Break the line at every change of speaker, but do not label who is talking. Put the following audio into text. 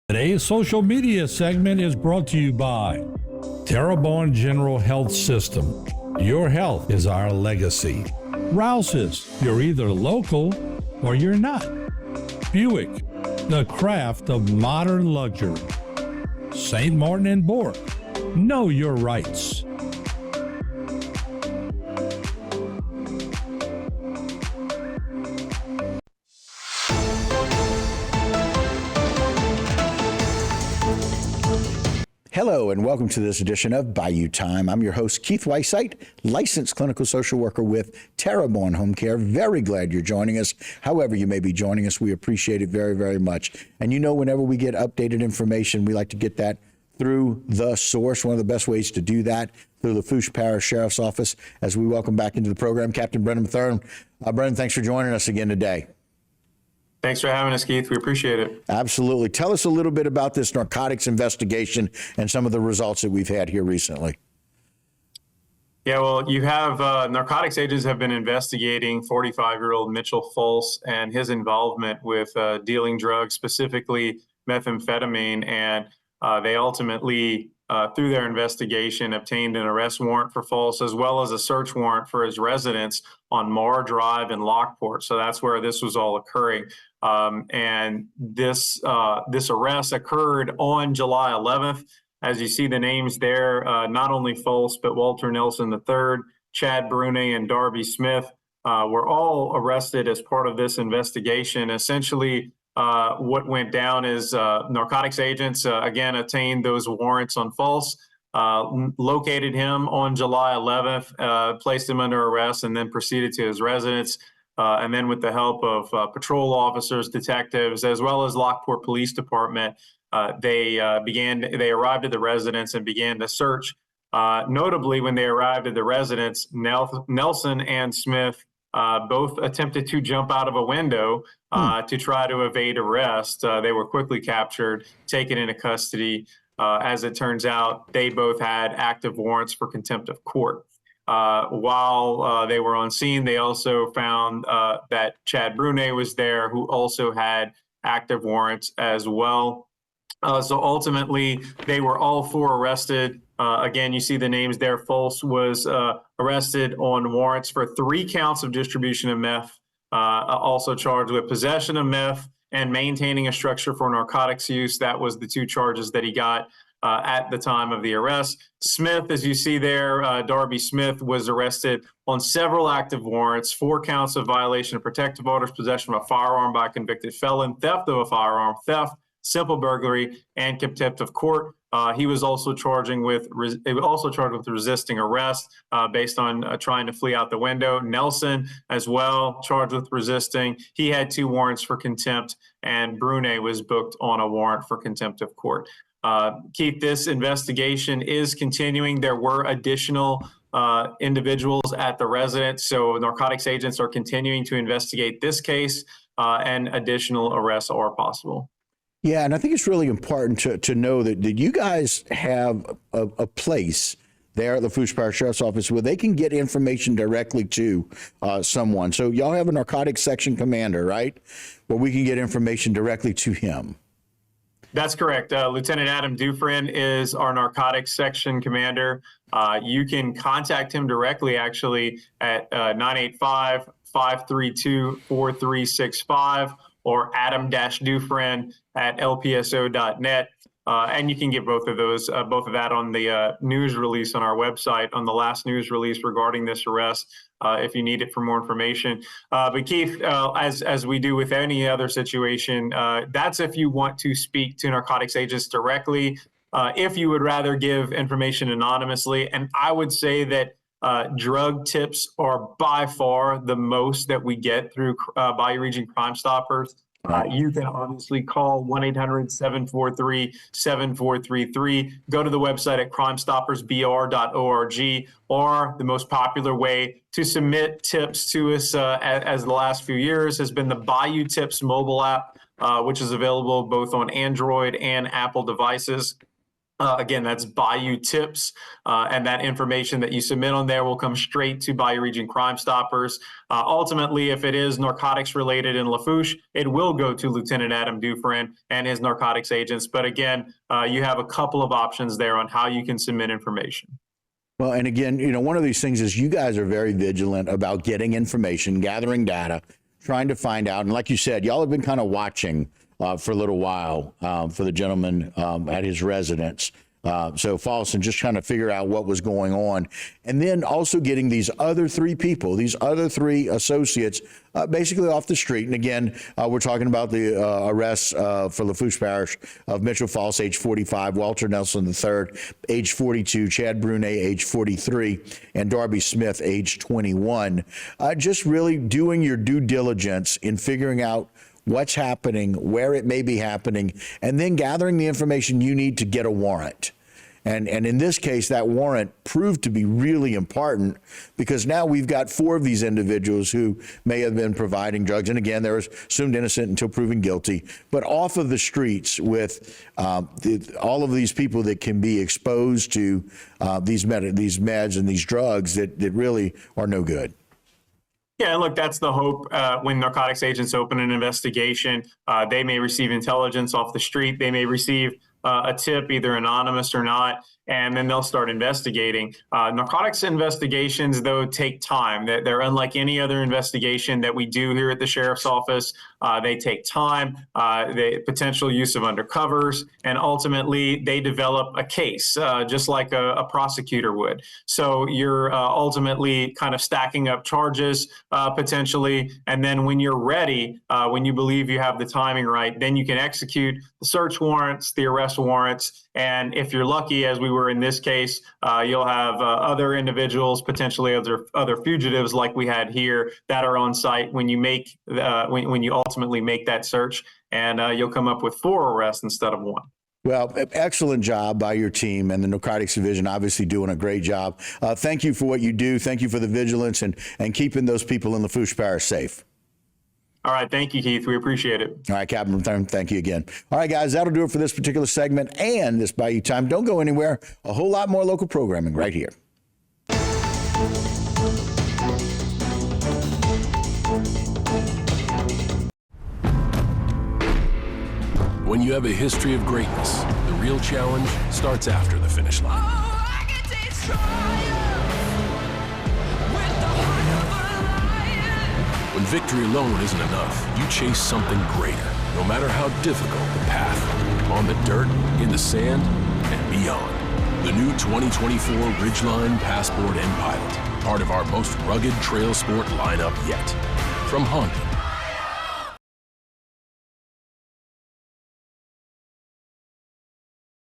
Today's social media segment is brought to you by Terrebonne General Health System. Your health is our legacy. Rouse's, you're either local or you're not. Buick, the craft of modern luxury. St. Martin and Bork, know your rights.
Hello and welcome to this edition of Bayou Time. I'm your host, Keith Weissite, licensed clinical social worker with Terrebonne Home Care. Very glad you're joining us. However you may be joining us, we appreciate it very, very much. And you know, whenever we get updated information, we like to get that through the source. One of the best ways to do that, through the Fouche Parish Sheriff's Office. As we welcome back into the program, Captain Brendan Mathern. Brendan, thanks for joining us again today.
Thanks for having us, Keith. We appreciate it.
Absolutely. Tell us a little bit about this narcotics investigation and some of the results that we've had here recently.
Yeah, well, you have narcotics agents have been investigating 45-year-old Mitchell Fulse and his involvement with dealing drugs, specifically methamphetamine. And they ultimately, through their investigation, obtained an arrest warrant for Fulse, as well as a search warrant for his residence on Marr Drive in Lockport. So that's where this was all occurring. And this arrest occurred on July 11th. As you see the names there, not only Fulse, but Walter Nelson III, Chad Brune, and Darby Smith were all arrested as part of this investigation. Essentially, what went down is narcotics agents, again, obtained those warrants on Fulse, located him on July 11th, placed him under arrest, and then proceeded to his residence. And then with the help of patrol officers, detectives, as well as Lockport Police Department, they arrived at the residence and began the search. Notably, when they arrived at the residence, Nelson and Smith both attempted to jump out of a window to try to evade arrest. They were quickly captured, taken into custody. As it turns out, they both had active warrants for contempt of court. While they were on scene, they also found that Chad Brune was there, who also had active warrants as well. So ultimately, they were all four arrested. Again, you see the names there. Fulse was arrested on warrants for 3 counts of distribution of meth, also charged with possession of meth and maintaining a structure for narcotics use. That was the 2 charges that he got at the time of the arrest. Smith, as you see there, Darby Smith was arrested on several active warrants, 4 counts of violation of protective orders, possession of a firearm by a convicted felon, theft of a firearm, theft, simple burglary, and contempt of court. He was also charged with resisting arrest based on trying to flee out the window. Nelson, as well, charged with resisting. He had 2 warrants for contempt, and Brune was booked on a warrant for contempt of court. Keith, this investigation is continuing. There were additional individuals at the residence, so narcotics agents are continuing to investigate this case, and additional arrests are possible.
Yeah, and I think it's really important to know that you guys have a place there at the Fouche Parish Sheriff's Office where they can get information directly to someone. So y'all have a narcotics section commander, right, where we can get information directly to him.
That's correct. Lieutenant Adam Dufresne is our narcotics section commander. You can contact him directly, actually, at 985-532-4365 or Adam-Dufresne at LPSO.net. And you can get both of that on the news release on our website, on the last news release regarding this arrest, if you need it for more information. But Keith, as we do with any other situation, that's if you want to speak to narcotics agents directly. If you would rather give information anonymously, and I would say that drug tips are by far the most that we get through Bayou Region Crime Stoppers. You can obviously call 1-800-743-7433. Go to the website at crimestoppersbr.org, or the most popular way to submit tips to us as the last few years has been the Bayou Tips mobile app, which is available both on Android and Apple devices. Again, that's Bayou Tips, and that information that you submit on there will come straight to Bayou Region Crime Stoppers. Ultimately, if it is narcotics related in Lafourche, it will go to Lieutenant Adam Dufresne and his narcotics agents. But again, you have a couple of options there on how you can submit information.
Well, and again, one of these things is you guys are very vigilant about getting information, gathering data, trying to find out. And like you said, y'all have been kind of watching for a little while for the gentleman at his residence. So Follison just trying to figure out what was going on. And then also getting these other three people, these other three associates, basically off the street. And again, we're talking about the arrests for Lafourche Parish of Mitchell Falls, age 45, Walter Nelson III, age 42, Chad Brunet, age 43, and Darby Smith, age 21. Just really doing your due diligence in figuring out what's happening, where it may be happening, and then gathering the information you need to get a warrant. And in this case, that warrant proved to be really important because now we've got 4 of these individuals who may have been providing drugs. And again, they're assumed innocent until proven guilty, but off of the streets with all of these people that can be exposed to these meds and these drugs that really are no good.
Yeah, look, that's the hope. When narcotics agents open an investigation, they may receive intelligence off the street. They may receive a tip, either anonymous or not, and then they'll start investigating. Narcotics investigations, though, take time. They're unlike any other investigation that we do here at the Sheriff's Office. They take time, the potential use of undercovers, and ultimately they develop a case, just like a prosecutor would. So you're ultimately kind of stacking up charges potentially, and then when you're ready, when you believe you have the timing right, then you can execute the search warrants, the arrest warrants, and if you're lucky, as we were in this case, you'll have other individuals, potentially other fugitives like we had here, that are on site when you make when you ultimately make that search, and you'll come up with 4 arrests instead of 1.
Well, excellent job by your team, and the Narcotics Division obviously doing a great job. Thank you for what you do. Thank you for the vigilance and keeping those people in Lafourche Parish safe.
All right. Thank you, Keith. We appreciate it. All
right, Captain. Thank you again. All right, guys, that'll do it for this particular segment and this Bayou Time. Don't go anywhere. A whole lot more local programming right here.
When you have a history of greatness, the real challenge starts after the finish line. When victory alone isn't enough, you chase something greater, no matter how difficult the path, on the dirt, in the sand, and beyond. The new 2024 Ridgeline, Passport, and Pilot, part of our most rugged trail sport lineup yet. From Honda